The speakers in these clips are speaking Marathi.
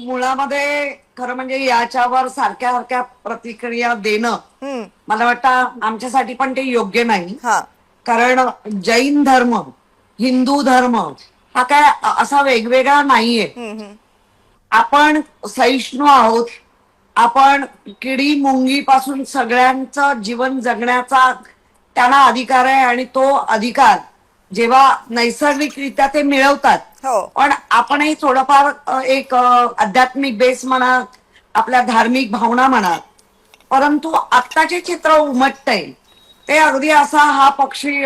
मुळामध्ये खरं म्हणजे याच्यावर सारख्या सारख्या प्रतिक्रिया देणं हम्म. मला वाटतं आमच्यासाठी पण ते योग्य नाही. हा. कारण जैन धर्म, हिंदू धर्म हा काय असा वेगवेगळा नाहीये. हम्म. आपण सहिष्णू आहोत. आपण किडी मुंगी पासून सगळ्यांचं जीवन जगण्याचा त्यांना अधिकार आहे आणि तो अधिकार जेव्हा नैसर्गिकरित्या ते मिळवतात. हो. पण आपणही थोडंफार एक आध्यात्मिक बेस म्हणा, आपल्या धार्मिक भावना म्हणा, परंतु आत्ताचे चित्र उमटतंय ते अगदी असा हा पक्षी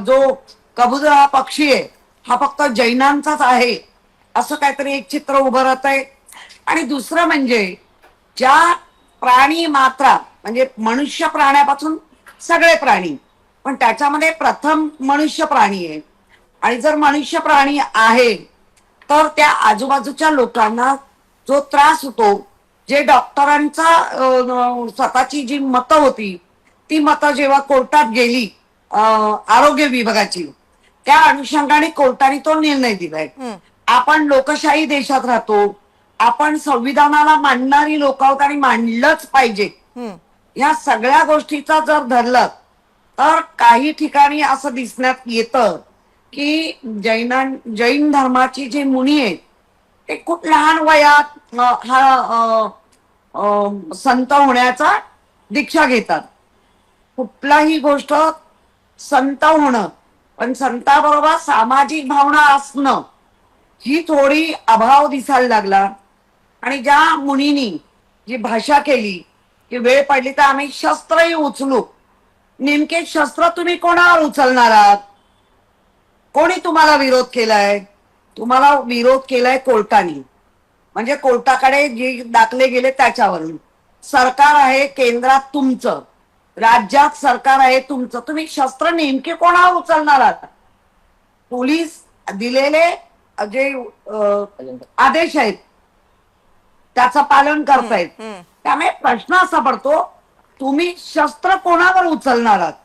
जो कबूतर हा पक्षी आहे हा फक्त जैनांचाच आहे असं काहीतरी एक चित्र उभं राहत आहे. आणि दुसरं म्हणजे ज्या प्राणी मात्रा म्हणजे मनुष्य प्राण्यापासून सगळे प्राणी, पण त्याच्यामध्ये प्रथम मनुष्य प्राणी आहे. आणि जर मनुष्य प्राणी आहे तर त्या आजूबाजूच्या लोकांना जो त्रास होतो, जे डॉक्टरांचा स्वतःची जी मतं होती ती मतं जेव्हा कोर्टात गेली आरोग्य विभागाची, त्या अनुषंगाने कोर्टाने तो निर्णय दिलाय. आपण लोकशाही देशात राहतो. आपण संविधानाला मानणारी लोक आहोत आणि मानलंच पाहिजे. या सगळ्या गोष्टीचा जर धरलं तर काही ठिकाणी असं दिसण्यात येतं की जैन धर्माची जी मुनी आहेत ते खूप लहान वयात संत होण्याचा दीक्षा घेतात. कुठलाही गोष्ट संत होणं पण संताबरोबर सामाजिक भावना असणं ही थोडी अभाव दिसायला लागला. आणि ज्या मुनींनी जी भाषा केली की वेळ पडली तर आम्ही शस्त्रही उचलू, नेमके शस्त्र तुम्ही कोणावर उचलणार आहात? कोणी तुम्हाला विरोध केलाय? तुम्हाला विरोध केलाय कोर्टाने, म्हणजे कोर्टाकडे जे दाखले गेले त्याच्यावरून. सरकार आहे केंद्रात तुमचं, राज्यात सरकार आहे तुमचं, तुम्ही शस्त्र नेमके कोणावर उचलणार आहात? पोलीस दिलेले जे आदेश आहेत त्याचं पालन करतायत. त्यामुळे प्रश्न असा पडतो तुम्ही शस्त्र कोणावर उचलणार आहात?